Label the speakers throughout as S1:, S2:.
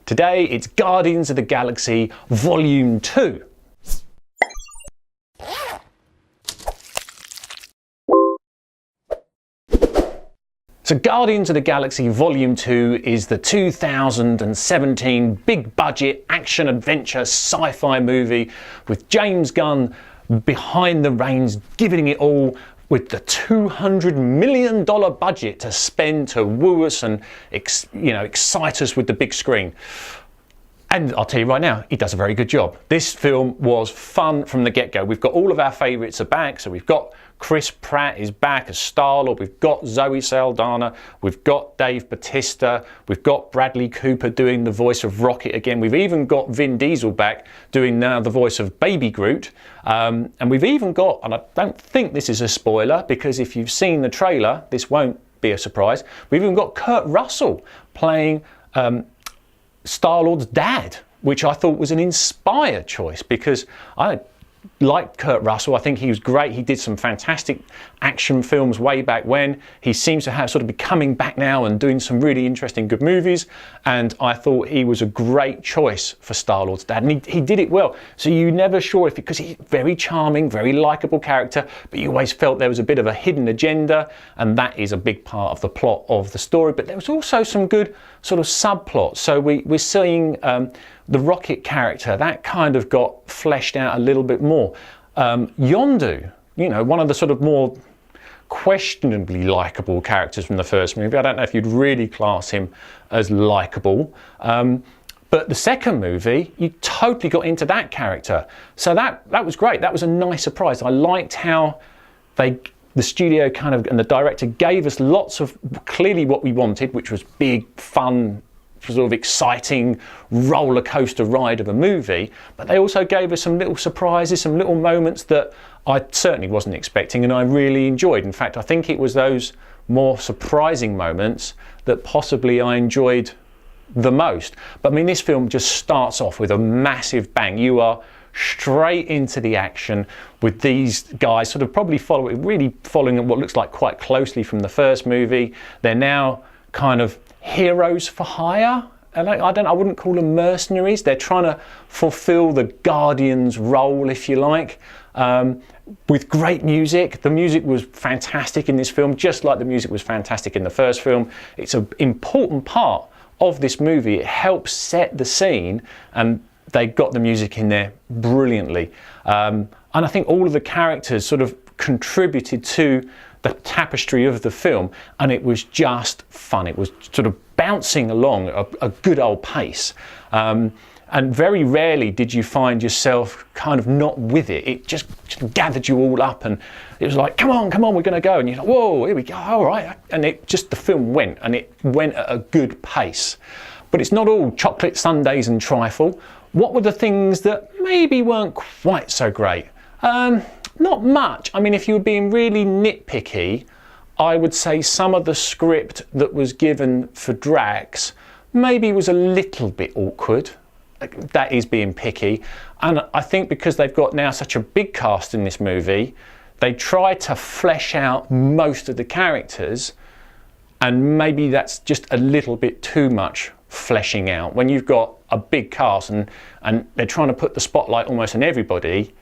S1: Today it's Guardians of the Galaxy Volume 2. So Guardians of the Galaxy Volume 2 is the 2017 big budget action adventure sci-fi movie with James Gunn behind the reins, giving it all with the $200 million budget to spend to woo us and excite us with the big screen. And I'll tell you right now, he does a very good job. This film was fun from the get-go. We've got all of our favourites are back. So we've got Chris Pratt is back as Star-Lord. We've got Zoe Saldana. We've got Dave Bautista. We've got Bradley Cooper doing the voice of Rocket again. We've even got Vin Diesel back doing now the voice of Baby Groot. And we've even got, and I don't think this is a spoiler because if you've seen the trailer, this won't be a surprise. We've even got Kurt Russell playing Star-Lord's dad, which I thought was an inspired choice because I liked Kurt Russell. I think he was great. He did some fantastic action films way back when. He seems to have sort of be coming back now and doing some really interesting good movies, and I thought he was a great choice for Star-Lord's dad, and he did it well. So you're never sure if, because he's very charming, very likable character, but you always felt there was a bit of a hidden agenda, and that is a big part of the plot of the story. But there was also some good sort of subplots. So we're seeing the Rocket character, that kind of got fleshed out a little bit more. Yondu, one of the sort of more questionably likable characters from the first movie. I don't know if you'd really class him as likable. But the second movie, you totally got into that character. So that was great. That was a nice surprise. I liked how the studio and the director gave us lots of clearly what we wanted, which was big, fun, sort of exciting roller coaster ride of a movie, but they also gave us some little surprises, some little moments that I certainly wasn't expecting and I really enjoyed. In fact, I think it was those more surprising moments that possibly I enjoyed the most. But I mean, this film just starts off with a massive bang. You are straight into the action with these guys sort of probably following what looks like quite closely from the first movie. They're now kind of heroes for hire. And I wouldn't call them mercenaries. They're trying to fulfill the Guardians role, if you like, with great music. The music was fantastic in this film, just like the music was fantastic in the first film. It's an important part of this movie. It helps set the scene, and they got the music in there brilliantly. And I think all of the characters sort of contributed to the tapestry of the film, and it was just fun. It was sort of bouncing along a good old pace. And very rarely did you find yourself kind of not with it. It just gathered you all up, and it was like, come on, we're going to go. And you're like, whoa, here we go, all right. And the film went, and it went at a good pace. But it's not all chocolate sundaes and trifle. What were the things that maybe weren't quite so great? Not much. I mean, if you were being really nitpicky, I would say some of the script that was given for Drax maybe was a little bit awkward. That is being picky. And I think because they've got now such a big cast in this movie, they try to flesh out most of the characters, and maybe that's just a little bit too much fleshing out. When you've got a big cast and they're trying to put the spotlight almost on everybody,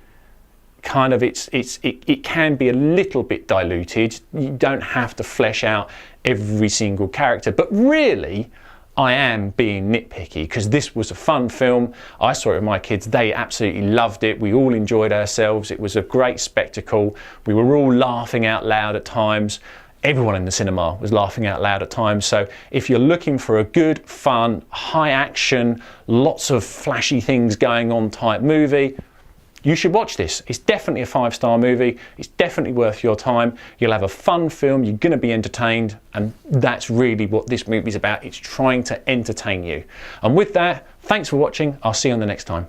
S1: kind of it can be a little bit diluted. You don't have to flesh out every single character, but really I am being nitpicky because this was a fun film. I saw it with my kids. They absolutely loved it. We all enjoyed ourselves. It was a great spectacle. We were all laughing out loud at times. Everyone in the cinema was laughing out loud at times. So if you're looking for a good, fun, high action, lots of flashy things going on type movie, you should watch this. It's definitely a 5-star movie. It's definitely worth your time. You'll have a fun film. You're going to be entertained. And that's really what this movie's about. It's trying to entertain you. And with that, thanks for watching. I'll see you on the next time.